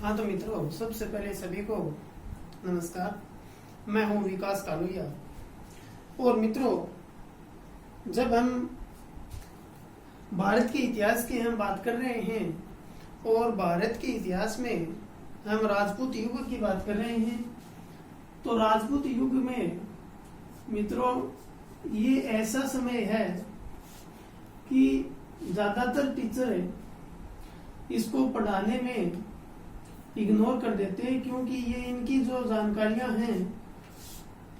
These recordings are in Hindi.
हाँ तो मित्रों, सबसे पहले सभी को नमस्कार। मैं हूँ विकास कालुया। और मित्रों, जब हम भारत के इतिहास की हम बात कर रहे हैं और भारत के इतिहास में हम राजपूत युग की बात कर रहे हैं, तो राजपूत युग में मित्रों ये ऐसा समय है कि ज्यादातर टीचर इसको पढ़ाने में इग्नोर कर देते हैं, क्योंकि ये इनकी जो जानकारियां हैं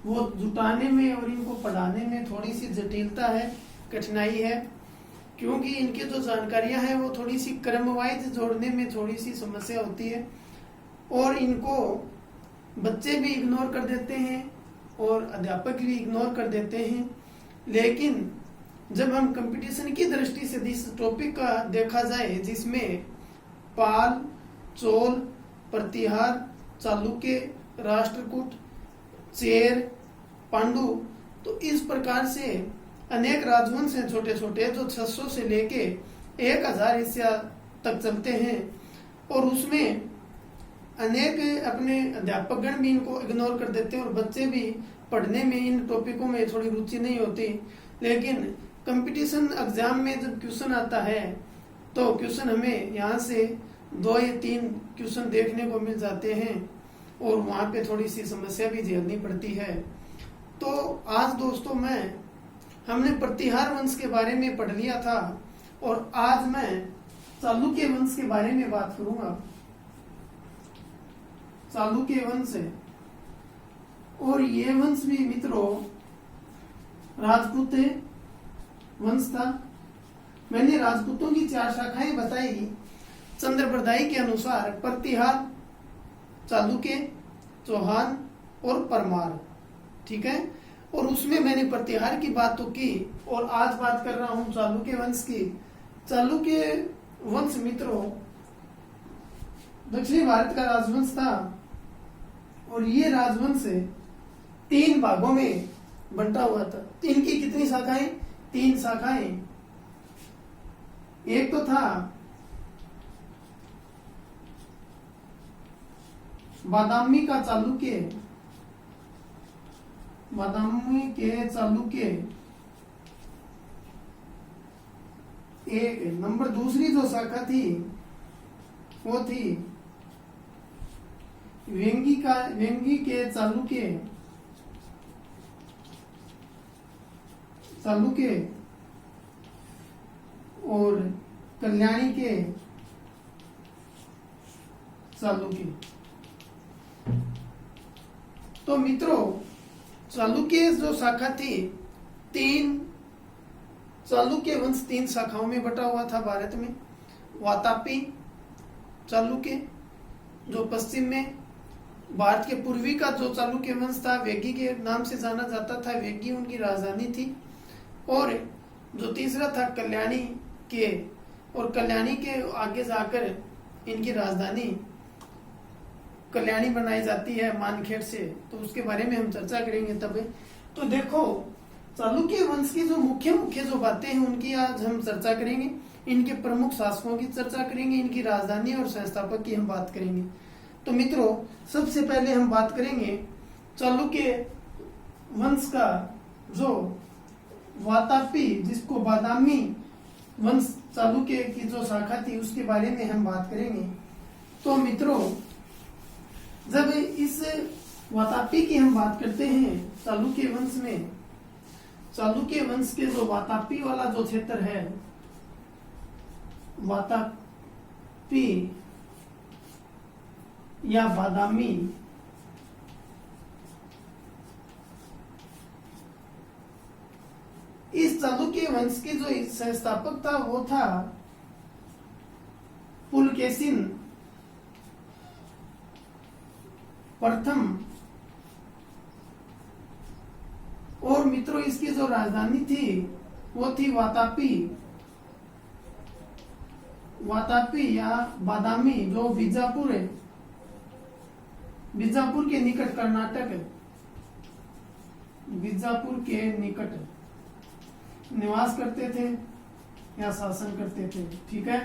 वो जुटाने में और इनको पढ़ाने में थोड़ी सी जटिलता है, कठिनाई है। क्योंकि इनकी जो जानकारियां हैं वो थोड़ी सी क्रमवाइज जोड़ने में थोड़ी सी समस्या होती है और इनको बच्चे भी इग्नोर कर देते हैं और अध्यापक भी इग्नोर कर देते हैं। लेकिन जब हम कंपटीशन की दृष्टि से इस टॉपिक का देखा जाए, जिसमें पाल, चोल, प्रतिहार, चालुक्य, राष्ट्रकूट, चेर, पांडु, तो इस प्रकार से अनेक राजवंश हैं छोटे छोटे, जो 600 से लेके 1000 ईस्वी तक चलते हैं। और उसमें अनेक अपने अध्यापकगण भी इनको इग्नोर कर देते हैं और बच्चे भी पढ़ने में इन टॉपिकों में थोड़ी रुचि नहीं होती। लेकिन कंपटीशन एग्जाम में जब क्वेश्चन आता है तो क्वेश्चन हमें यहाँ से 2 या 3 क्वेश्चन देखने को मिल जाते हैं और वहाँ पे थोड़ी सी समस्या भी झेलनी पड़ती है। तो आज दोस्तों हमने प्रतिहार वंश के बारे में पढ़ लिया था और आज मैं चालुक्य वंश के बारे में बात करूंगा। चालुक्य वंश है और ये वंश भी मित्रों राजपूत वंश था। मैंने राजपूतों की 4 शाखाएं बताई। चंद्रप्रदायी के अनुसार प्रतिहार, चालुक्य, चौहान और परमार, ठीक है। और उसमें मैंने प्रतिहार की बात तो की और आज बात कर रहा हूं चालुक्य वंश की। चालुक्य वंश मित्रों दक्षिणी भारत का राजवंश था और ये राजवंश 3 भागों में बंटा हुआ था। इनकी कितनी शाखाएं? 3 शाखाएं। एक तो था बादामी का चालुक्य, बादामी के चालुक्य एक नंबर। दूसरी जो शाखा थी वो थी वेंगी के चालुक्य और कल्याणी के चालुक्य। तो मित्रों चालुक्य जो शाखा थी, 3 चालुक्य वंश 3 शाखाओं में बटा हुआ था भारत में। वातापी चालुक्य जो पश्चिम में, भारत के पूर्वी का जो चालुक्य वंश था वेगी के नाम से जाना जाता था, वेगी उनकी राजधानी थी। और जो तीसरा था कल्याणी के, और कल्याणी के आगे जाकर इनकी राजधानी कल्याणी बनाई जाती है मानखेड़ से, तो उसके बारे में हम चर्चा करेंगे तब। तो देखो चालुक्य वंश की जो मुख्य जो बातें हैं उनकी आज हम चर्चा करेंगे। इनके प्रमुख शासकों की चर्चा करेंगे, इनकी राजधानी और संस्थापक की हम बात करेंगे। तो मित्रों सबसे पहले हम बात करेंगे चालुक्य वंश का जो वातापी, जिसको बादामी वंश चालुक्य की जो शाखा थी उसके बारे में हम बात करेंगे। तो मित्रों जब इस वातापी की हम बात करते हैं चालुक्य वंश में, चालुक्य वंश के जो वातापी वाला जो क्षेत्र है, वातापी या बादामी, इस चालुक्य वंश के जो संस्थापक था वो था पुलकेशिन प्रथम। और मित्रों इसकी जो राजधानी थी वो थी वातापी या बादामी, जो बीजापुर है, बीजापुर के निकट, कर्नाटक है, बीजापुर के निकट निवास करते थे या शासन करते थे, ठीक है।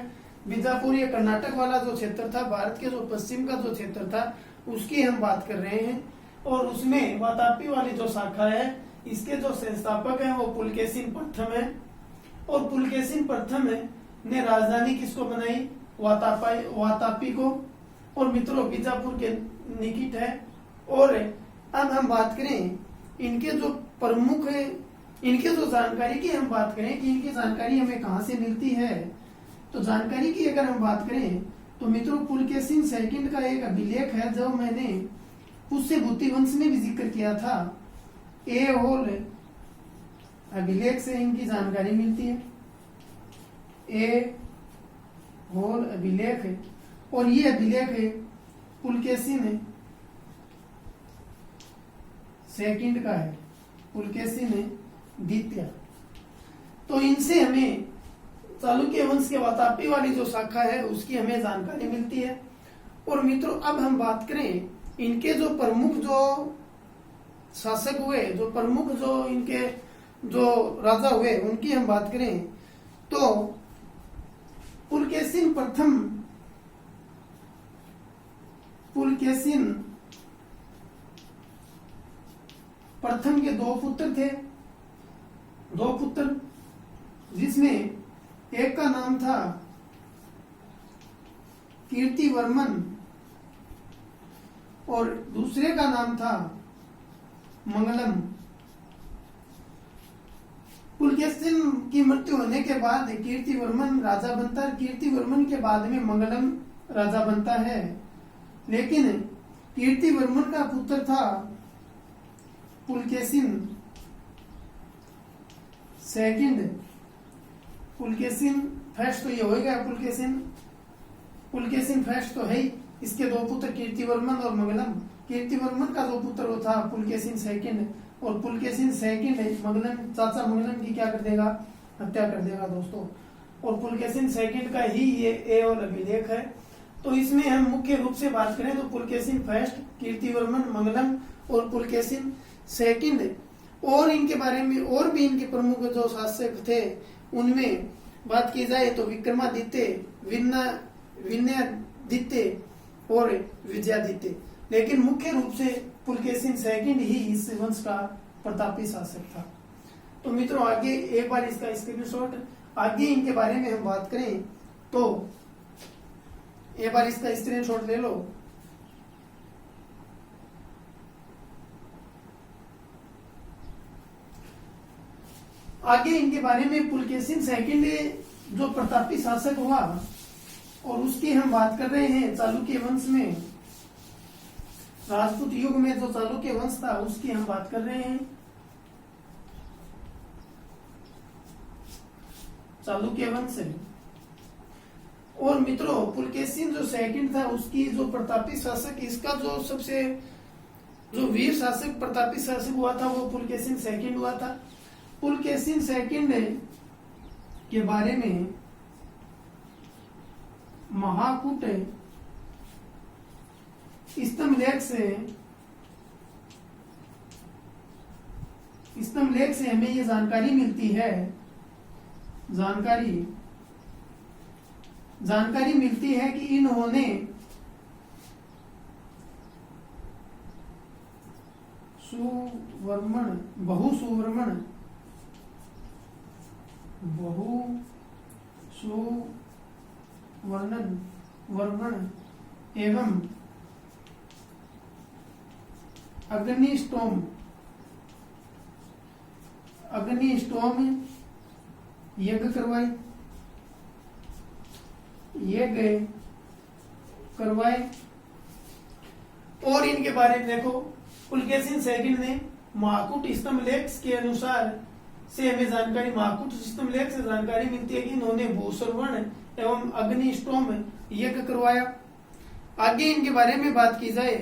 बीजापुर ये कर्नाटक वाला जो क्षेत्र था, भारत के जो पश्चिम का जो क्षेत्र था, उसकी हम बात कर रहे हैं। और उसमें वातापी वाली जो शाखा है, इसके जो संस्थापक हैं वो पुलकेशिन प्रथम है। और पुलकेशिन प्रथम ने राजधानी किसको बनाई? वातापी को। और मित्रों बीजापुर के निकट है। और अब हम बात करें इनके जो प्रमुख है, इनके जो जानकारी की हम बात करें कि इनकी जानकारी हमें कहाँ से मिलती है, तो जानकारी की अगर हम बात करें तो मित्रों पुलकेशिन सेकंड का एक अभिलेख है जो मैंने पुष्यभूति वंश में भी जिक्र किया था। ए होल अभिलेख से इनकी जानकारी मिलती है। ए होल अभिलेख है और ये अभिलेख है पुलकेशिन सेकंड का है, पुलकेशिन द्वितीय। तो इनसे हमें चालुक्य वंश के वातापी वाली जो शाखा है उसकी हमें जानकारी मिलती है। और मित्रों अब हम बात करें इनके जो प्रमुख जो शासक हुए, जो प्रमुख जो इनके जो राजा हुए, उनकी हम बात करें तो पुलकेशिन प्रथम के दो पुत्र थे, दो पुत्र, जिसमें एक का नाम था कीर्तिवर्मन और दूसरे का नाम था मंगलम। पुलकेशिन की मृत्यु होने के बाद कीर्तिवर्मन राजा बनता है, कीर्तिवर्मन के बाद में मंगलम राजा बनता है। लेकिन कीर्तिवर्मन का पुत्र था पुलकेशिन सेकंड, पुलकेशिन फर्स्ट तो ये हो गया, पुलकेशिन फर्स्ट तो है ही। इसके दो पुत्र कीर्तिवर्मन और मंगलम। कीर्तिवर्मन का जो पुत्र वो था पुलकेशिन सेकंड, और पुलकेशिन सेकंड मंगलम चाचा मंगलम की क्या कर देगा? हत्या कर देगा दोस्तों। और पुलकेशिन सेकंड का ही ये ए और अभिलेख है। तो इसमें हम मुख्य रूप से बात करें तो पुलकेशिन फर्स्ट, कीर्तिवर्मन, मंगलम और पुलकेशिन सेकंड। और इनके बारे में और भी इनके प्रमुख जो शासक थे उनमें बात की जाए तो विक्रमादित्य, विनयादित्य और विजयादित्य। लेकिन मुख्य रूप से पुलकेशिन सेकंड ही इस वंश का प्रतापी शासक था। तो मित्रों आगे एक बार इसका स्क्रीनशॉट, आगे इनके बारे में हम बात करें तो एक बार इसका स्क्रीनशॉट ले लो। आगे इनके बारे में पुलकेशिन सेकंड जो प्रतापी शासक हुआ और उसकी हम बात कर रहे हैं चालुक्य वंश में, राजपूत युग में जो चालुक्य वंश था उसकी हम बात कर रहे हैं। चालुक्य वंश है। और मित्रों पुलकेशिन जो सेकंड था उसकी जो प्रतापी शासक, इसका जो सबसे जो वीर शासक प्रतापी शासक हुआ था वो पुलकेशिन सेकंड हुआ था। पुलकेशिन सेकंड के बारे में महाकूट स्तंभलेख से हमें ये जानकारी मिलती है, जानकारी मिलती है कि इन्होंने बहु सुवर्णन एवं अग्निस्टोम यज्ञ करवाए। और इनके बारे में देखो पुलकेशिन सेकंड ने महाकूट स्तंभलेख के अनुसार से हमें जानकारी, महाकूट स्तंभलेख से जानकारी मिलती है कि इन्होंने भूसर्वण एवं अग्निस्टोम यज्ञ करवाया। आगे इनके बारे में बात की जाए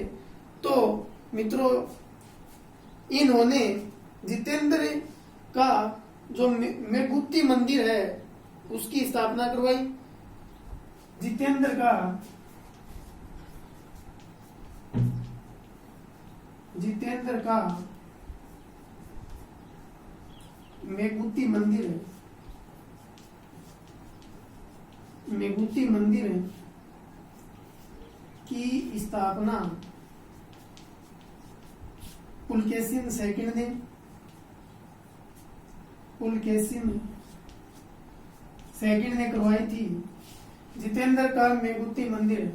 तो मित्रों इन्होंने जितेंद्र का जो मेघुत्ती मंदिर है उसकी स्थापना करवाई। जितेंद्र का मेघुत्ती मंदिर मेगुती मंदिर की स्थापना पुलकेशिन सेकंड ने करवाई थी। जितेंद्र का मेगुती मंदिर,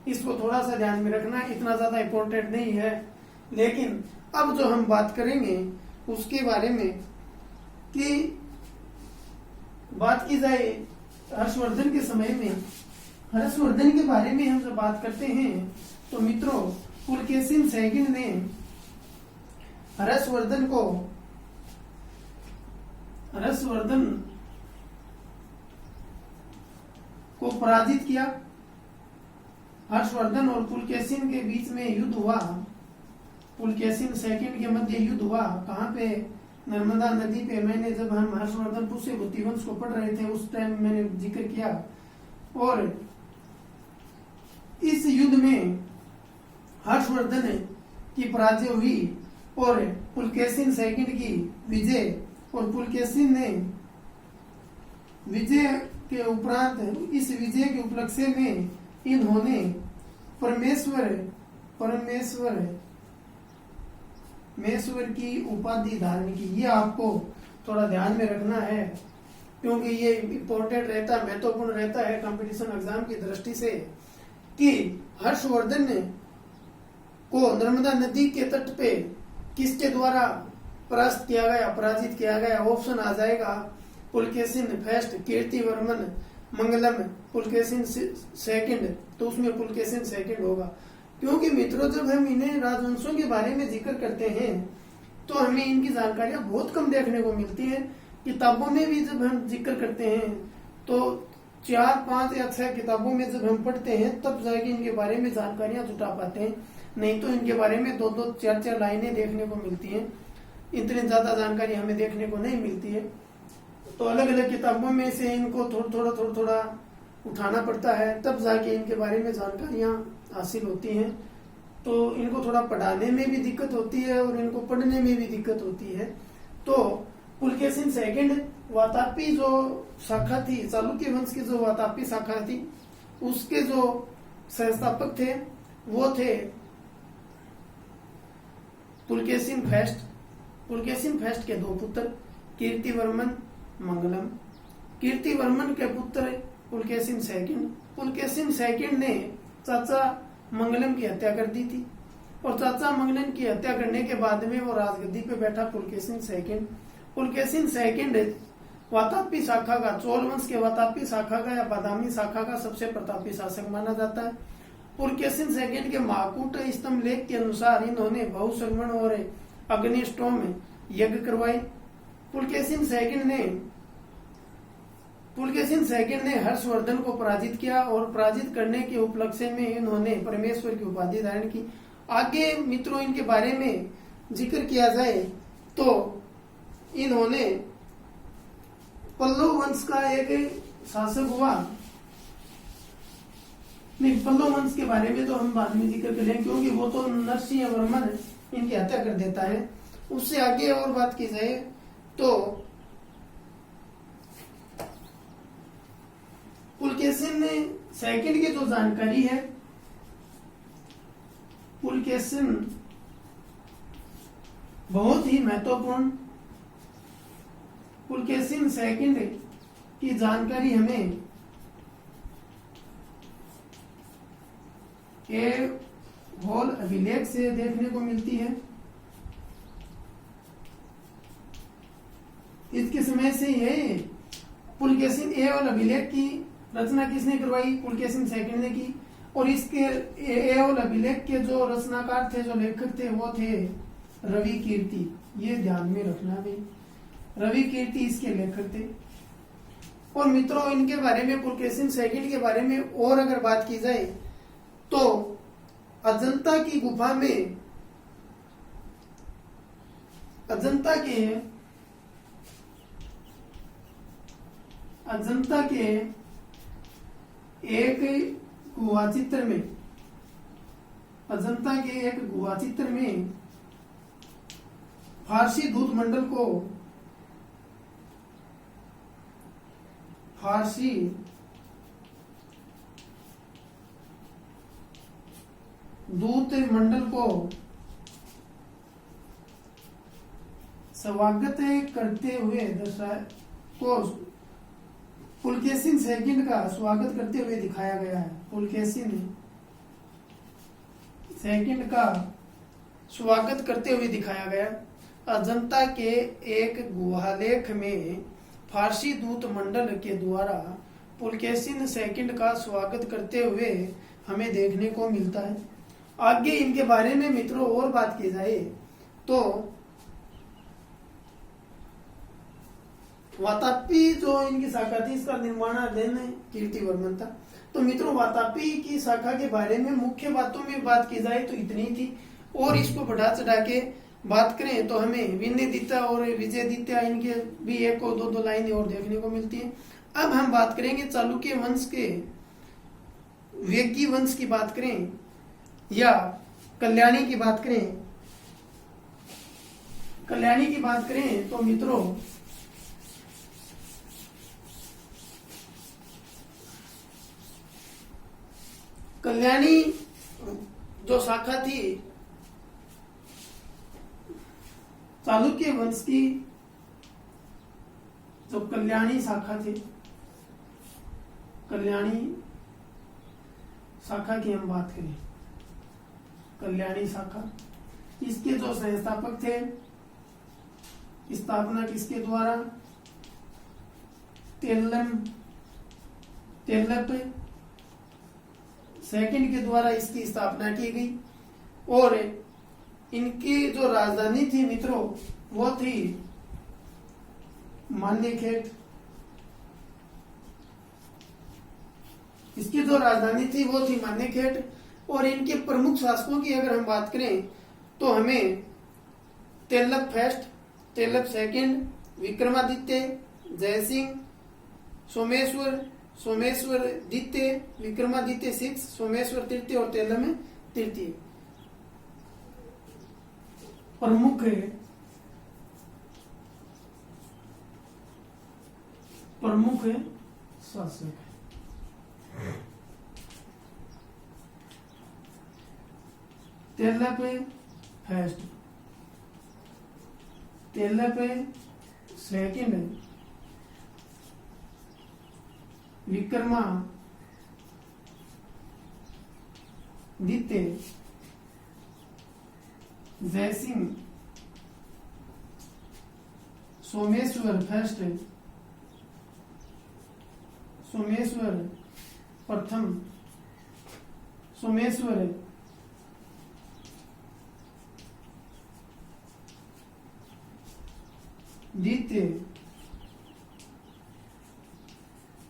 इसको थोड़ा सा ध्यान में रखना, इतना ज्यादा इम्पोर्टेंट नहीं है। लेकिन अब जो हम बात करेंगे उसके बारे में कि बात की जाए हर्षवर्धन के समय में, हर्षवर्धन के बारे में हम जब बात करते हैं तो मित्रों पुलकेशिन सेकंड ने हर्षवर्धन को पराजित किया। हर्षवर्धन और पुलकेशिन के बीच में युद्ध हुआ, पुलकेशिन सेकंड के मध्य युद्ध हुआ। कहाँ पे? नर्मदा नदी पे। मैंने जब हम हर्षवर्धन पुष्यभूति वंश को पढ़ रहे थे उस टाइम मैंने जिक्र किया। और इस युद्ध में हर्षवर्धन की पराजय हुई और पुलकेशिन सेकंड की विजय। और पुलकेशिन ने विजय के उपरांत, इस विजय के उपलक्ष्य में इन्होंने परमेश्वर की उपाधि धारण की। ये आपको थोड़ा ध्यान में रखना है क्योंकि ये इम्पोर्टेंट रहता है, महत्वपूर्ण रहता है कंपटीशन एग्जाम की दृष्टि से कि हर्षवर्धन को नर्मदा नदी के तट पे किसके द्वारा परास्त किया गया, पराजित किया गया। ऑप्शन आ जाएगा पुलकेशिन फर्स्ट, कीर्तिवर्मन, मंगलम, पुलकेशिन सेकंड, तो उसमें पुलकेशिन सेकंड होगा। क्योंकि मित्रों जब हम इन्हें राजवंशों के बारे में जिक्र करते हैं तो हमें इनकी जानकारियां बहुत कम देखने को मिलती है। किताबों में भी जब हम जिक्र करते हैं तो 4, 5 या 6 किताबों में जब हम पढ़ते हैं तब जाके इनके बारे में जानकारियां जुटा पाते हैं, नहीं तो इनके बारे में 2-2, 4-4 लाइनें देखने को मिलती हैं। इतनी ज्यादा जानकारी हमें देखने को नहीं मिलती है। तो अलग अलग किताबों में से इनको थोड़ा उठाना पड़ता है, तब जाके इनके बारे में जानकारियां हासिल होती हैं। तो इनको थोड़ा पढ़ाने में भी दिक्कत होती है और इनको पढ़ने में भी दिक्कत होती है। तो पुलकेशिन सेकंड वातापी जो शाखा थी, चालुक्य वंश की जो वातापी शाखा थी, उसके जो संस्थापक थे वो थे पुलकेशिन फर्स्ट। पुलकेशिन फर्स्ट के 2 पुत्र कीर्तिवर्मन, मंगलम। कीर्तिवर्मन के पुत्र पुलकेशिन सेकंड। पुलकेशिन सेकंड ने चाचा मंगलम की हत्या कर दी थी और चाचा मंगलम की हत्या करने के बाद में वो राजगद्दी पे बैठा पुलकेशिन सेकंड। पुलकेशिन सेकंड वातापी शाखा का, चोल वंश के वातापी शाखा का या बादामी शाखा का सबसे प्रतापी शासक माना जाता है। पुलकेशिन सेकंड के महाकूट स्तंभ लेख के अनुसार इन्होंने बहुश्रवण और अग्निष्टोम यज्ञ करवाए। पुलकेशिन सेकंड ने हर्षवर्धन को पराजित किया और पराजित करने के उपलक्ष्य में इन्होंने परमेश्वर की उपाधि धारण की। आगे मित्रों इनके बारे में जिक्र किया जाए तो इन्होंने पल्लव वंश का एक शासक हुआ। नहीं, पल्लव वंश के बारे में तो हम बाद में जिक्र करेंगे क्योंकि वो तो नरसिंह वर्मन इनकी हत्या कर देता है। उससे आगे और बात की जाए तो पुलकेशिन सेकंड की जो जानकारी है, पुलकेशिन बहुत ही महत्वपूर्ण। पुलकेशिन सेकंड की जानकारी हमें होल अभिलेख से देखने को मिलती है। इसके समय से ये पुलकेशिन होल अभिलेख की रचना किसने करवाई? पुलकेशिन सेकंड ने की। और इसके होल अभिलेख के जो रचनाकार थे, जो लेखक थे, वो थे रवि कीर्ति। ये ध्यान में रखना भी, रवि कीर्ति इसके लेखक थे। और मित्रों इनके बारे में, पुलकेशिन सेकंड के बारे में और अगर बात की जाए तो अजंता की गुफा में, अजंता के एक गुहा चित्र में, अजंता के एक गुहा चित्र में फारसी दूत मंडल को, फारसी दूत मंडल को स्वागत करते हुए को पुलकेशिन सेकंड का स्वागत करते हुए दिखाया गया है। पुलकेशिन सेकंड का स्वागत करते हुए दिखाया गया। अजंता के एक गुहालेख में फारसी दूत मंडल के द्वारा पुलकेशिन सेकंड का स्वागत करते हुए हमें देखने को मिलता है। आगे इनके बारे में मित्रों और बात की जाए तो वातापी जो इनकी शाखा थी इसका निर्माणाधीन कीर्तिवर्मन था। तो मित्रों वातापी की शाखा के बारे में मुख्य बातों में बात की जाए तो इतनी थी, और इसको बढ़ा चढ़ा के बात करें तो हमें विनयदित्य और विजयदित्य इनके भी एक और दो लाइनें और देखने को मिलती हैं। अब हम बात करेंगे चालुक्य वंश के वेगी वंश की बात करें या कल्याणी की बात करें। कल्याणी की बात करें तो मित्रों कल्याणी जो शाखा थी चालुक्य वंश की, जो कल्याणी शाखा थी, कल्याणी शाखा की हम बात करें, कल्याणी शाखा इसके जो संस्थापक थे, स्थापना किसके द्वारा, तेलप सेकंड के द्वारा इसकी स्थापना की गई। और इनकी जो राजधानी थी मित्रों वो थी मान्यखेट। इसकी जो राजधानी थी वो थी मान्यखेट। और इनके प्रमुख शासकों की अगर हम बात करें तो हमें तेलप फर्स्ट, तेलप सेकंड, विक्रमादित्य, जयसिंह, सोमेश्वर द्वितीय, विक्रमादित्य सिक्स, सोमेश्वर तृतीय और तेलम तृतीय प्रमुख शासक। तेलप फर्स्ट, तेलप सेकंड, विक्रमा द्वितीय, जयसिंह, सोमेश्वर फर्स्ट, सोमेश्वर प्रथम, सोमेश्वर द्वितीय,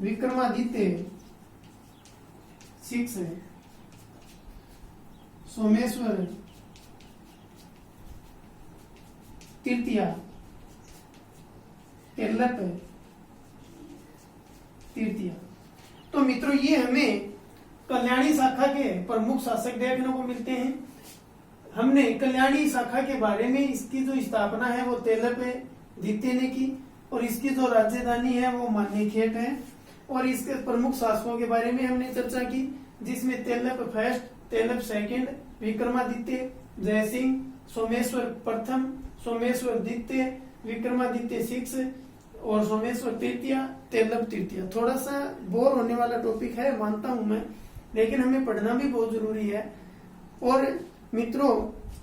विक्रमादित्य सिक्स, सोमेश्वर तृतीया, तेलप तृतीया। तो मित्रों ये हमें कल्याणी शाखा के प्रमुख शासक देखने को मिलते हैं। हमने कल्याणी शाखा के बारे में इसकी जो स्थापना है वो तेलप द्वितीय ने की, और इसकी जो राजधानी है वो मान्यखेट है। और इसके प्रमुख शासकों के बारे में हमने चर्चा की, जिसमें तेलप फर्स्ट, तेलप सेकंड, विक्रमादित्य, जयसिंह, सोमेश्वर प्रथम, सोमेश्वर द्वितीय, विक्रमादित्य सिक्स और सोमेश्वर तृतीय, तेलप तृतीय। थोड़ा सा बोर होने वाला टॉपिक है मानता हूं मैं, लेकिन हमें पढ़ना भी बहुत जरूरी है। और मित्रों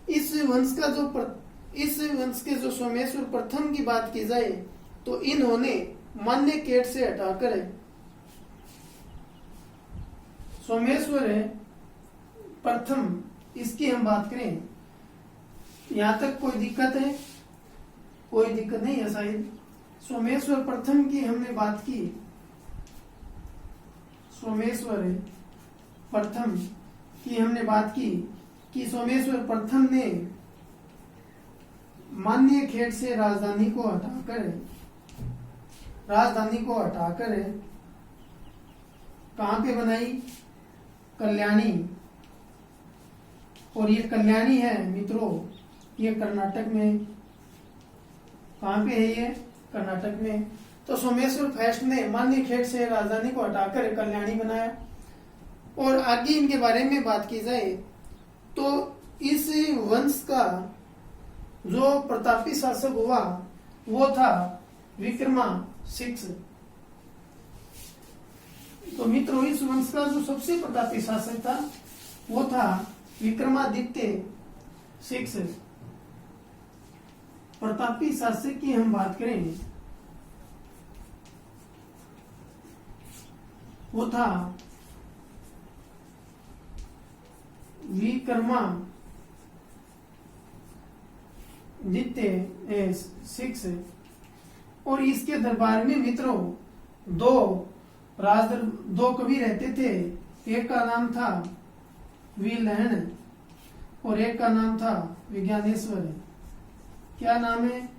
इस वंश के जो सोमेश्वर प्रथम की बात की जाए तो इन्होंने मान्यखेट से हटाकर सोमेश्वर प्रथम इसकी हम बात करें, यहां तक कोई दिक्कत है? कोई दिक्कत नहीं है शायद। सोमेश्वर प्रथम की हमने बात की, सोमेश्वर प्रथम की हमने बात की कि सोमेश्वर प्रथम ने मान्यखेट से राजधानी को हटाकर कहां पे बनाई? कल्याणी। और ये कल्याणी है मित्रों, ये कर्नाटक में। कहां पे है ये? कर्नाटक में। तो सोमेश्वर फर्स्ट ने मान्यखेट से राजधानी को हटाकर कल्याणी बनाया। और आगे इनके बारे में बात की जाए तो इस वंश का जो प्रतापी शासक हुआ वो था विक्रमादित्य। तो मित्रों इस वंश का जो सबसे प्रतापी शासक था वो था विक्रमादित्य 6। प्रतापी शासक की हम बात करें वो था विक्रमादित्य 6। और इसके दरबार में मित्रों दो कवि रहते थे। एक का नाम था विलहन और एक का नाम था विज्ञानेश्वर। क्या नाम है?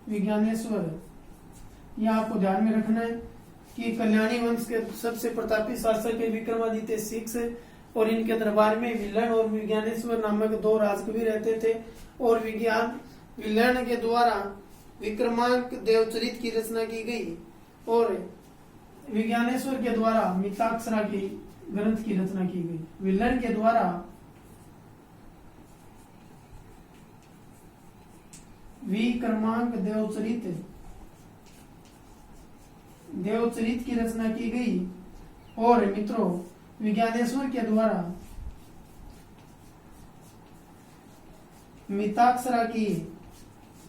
विज्ञानेश्वर। यह आपको ध्यान में रखना है कि कल्याणी वंश के सबसे प्रतापी शासक है विक्रमादित्य 6 और इनके दरबार में विलहन और विज्ञानेश्वर नामक दो राजकवि रहते थे। और विलहन के द्वारा विक्रमांक देवचरित की रचना की गई और विज्ञानेश्वर के द्वारा मिताक्षरा की ग्रंथ की रचना की गई। विलहन के द्वारा विक्रमांक देवचरित की रचना की गई और मित्रों विज्ञानेश्वर के द्वारा मिताक्षरा की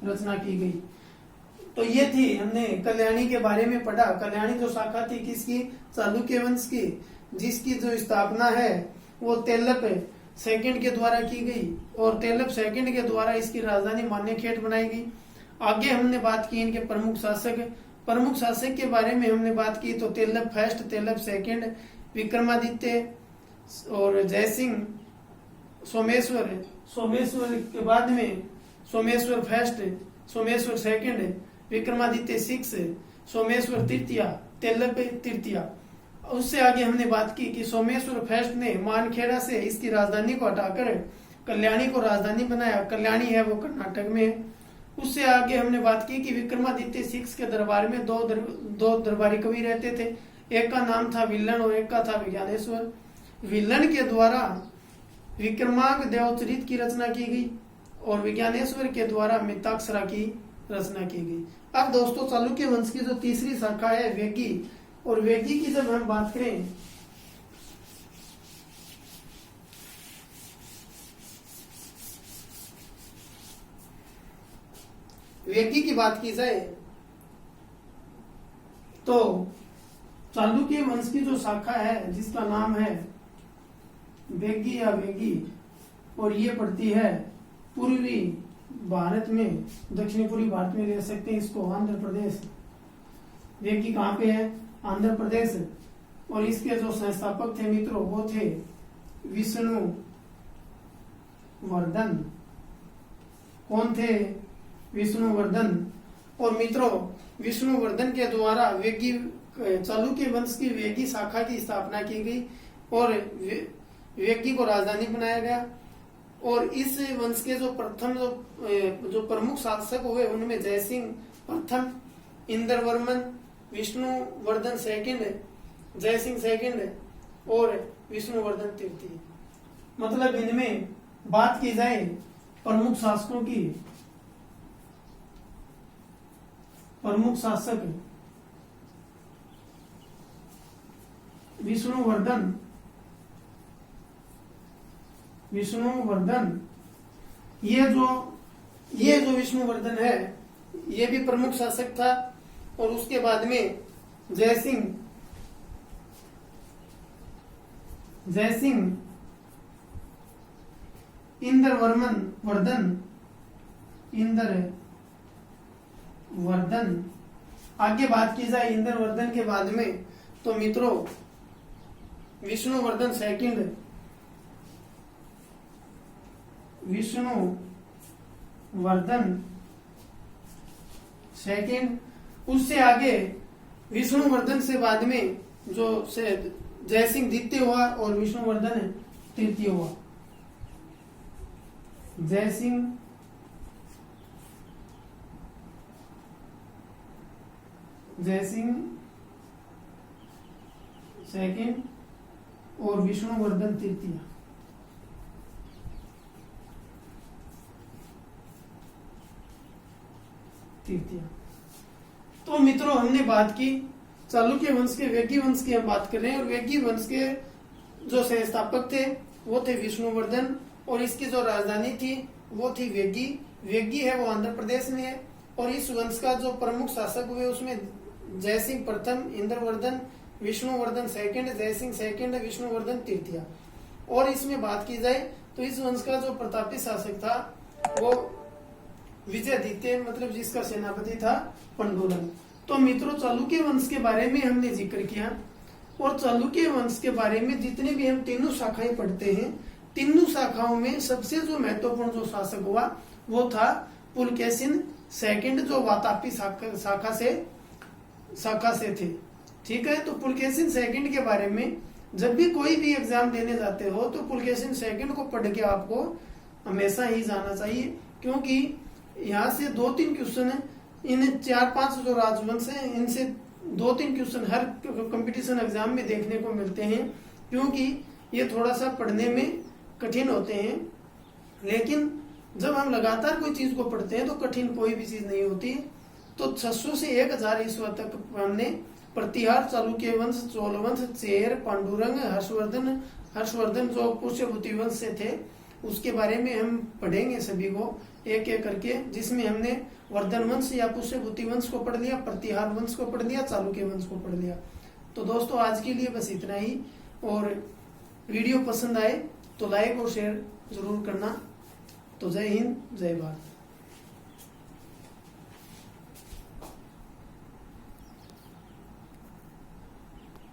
रचना की गई। तो ये थी, हमने कल्याणी के बारे में पढ़ा। कल्याणी जो शाखा थी किसकी? चालुक्य वंश की, जिसकी जो स्थापना है वो तेलप सेकंड के द्वारा की गई और तेलप सेकंड के द्वारा इसकी राजधानी मान्यखेट बनाई गई। आगे हमने बात की इनके प्रमुख शासक के बारे में हमने बात की। तो तेलप फर्स्ट, तेलप सेकंड, विक्रमादित्य और जयसिंह, सोमेश्वर के बाद में सोमेश्वर फर्स्ट, सोमेश्वर सेकंड, विक्रमादित्य 6, सोमेश्वर तृतीया, तेलप तृतीया। उससे आगे हमने बात की कि सोमेश्वर फर्स्ट ने मानखेड़ा से इसकी राजधानी को हटाकर कल्याणी को राजधानी बनाया। कल्याणी है वो कर्नाटक में है। उससे आगे हमने बात की कि विक्रमादित्य 6 के दरबार में दो दरबारी कवि रहते थे। एक का नाम था विलहन और एक का था विज्ञानेश्वर। विलहन के द्वारा विक्रमांक देवचरित की रचना की गई और विज्ञानेश्वर के द्वारा मिताक्षरा की रचना की गई। अब दोस्तों चालुक्य वंश की जो तीसरी शाखा है वेगी, और वेगी की जब हम बात करें वेगी की बात की जाए तो चालुक्य वंश की जो शाखा है जिसका नाम है वेगी या वेगी, और ये पड़ती है पूर्वी भारत में, दक्षिणी पूर्वी भारत में रह सकते हैं इसको आंध्र प्रदेश। वेगी कहाँ पे है? आंध्र प्रदेश। और इसके जो संस्थापक थे मित्रों वो थे विष्णुवर्धन। कौन थे? विष्णुवर्धन। और मित्रों विष्णुवर्धन के द्वारा वेगी चालुक्य वंश की वेगी शाखा की स्थापना की गई और वेगी को राजधानी बनाया गया। और इस वंश के जो प्रथम जो प्रमुख शासक हुए उनमें जयसिंह प्रथम, इंद्रवर्मन, विष्णुवर्धन सेकंड, जयसिंह सेकंड और विष्णुवर्धन तृतीय। मतलब इनमें बात की जाए प्रमुख शासकों की, प्रमुख शासक विष्णुवर्धन, ये जो विष्णुवर्धन है ये भी प्रमुख शासक था। और उसके बाद में जयसिंह, इंद्रवर्धन। आगे बात की जाए इंद्रवर्धन के बाद में तो मित्रों विष्णुवर्धन सेकंड। उससे आगे विष्णुवर्धन से बाद में जो जयसिंह द्वितीय हुआ और विष्णुवर्धन तृतीय हुआ। जयसिंह सेकंड और विष्णुवर्धन तृतीय। तो मित्रों हमने बात की चालुक्य वंश के, वेगी वंश की हम बात कर रहे हैं, और वेगी वंश के जो संस्थापक थे वो थे विष्णुवर्धन, और इसकी जो राजधानी थी वो थी वेगी। वेगी है वो आंध्र प्रदेश में है, और इस वंश का जो प्रमुख शासक हुए उसमें जयसिंह प्रथम, इंद्रवर्धन, विष्णुवर्धन सेकंड, जयसिंह सेकंड, विष्णुवर्धन तृतीय। और इसमें बात की जाए तो इस वंश का जो प्रतापी शासक था वो विजयादित्य, मतलब जिसका सेनापति था पंडुरंग। तो मित्रों चालुक्य वंश के बारे में हमने जिक्र किया, और चालुक्य वंश के बारे में जितने भी हम तीनों शाखाएं पढ़ते हैं, तीनों शाखाओं में सबसे जो महत्वपूर्ण जो शासक हुआ वो था पुलकेशिन सेकंड, जो वातापी शाखा से थे। ठीक है, तो पुलकेशिन सेकंड के बारे में जब भी कोई भी एग्जाम देने जाते हो तो पुलकेशिन सेकंड को पढ़ के आपको हमेशा ही जाना चाहिए, क्योंकि यहाँ से 2-3 क्वेश्चन इन 4-5 जो राजवंश है इनसे 2-3 क्वेश्चन हर कंपटीशन एग्जाम में देखने को मिलते हैं, क्योंकि ये थोड़ा सा पढ़ने में कठिन होते हैं। लेकिन जब हम लगातार कोई चीज को पढ़ते हैं तो कठिन कोई भी चीज नहीं होती। तो 600 से 1000 ईस्वी तक हमने प्रतिहार, चालुक्य वंश, चोल वंश, चेर, पांडुरंग, हर्षवर्धन जो पुष्यभूति वंश से थे उसके बारे में हम पढ़ेंगे सभी को एक एक करके, जिसमें हमने वर्धन वंश या पुष्यभूति वंश को पढ़ लिया, प्रतिहार वंश को पढ़ लिया, चालुक्य वंश को पढ़ लिया। तो दोस्तों आज के लिए बस इतना ही, और वीडियो पसंद आए तो लाइक और शेयर जरूर करना। तो जय हिंद, जय भारत।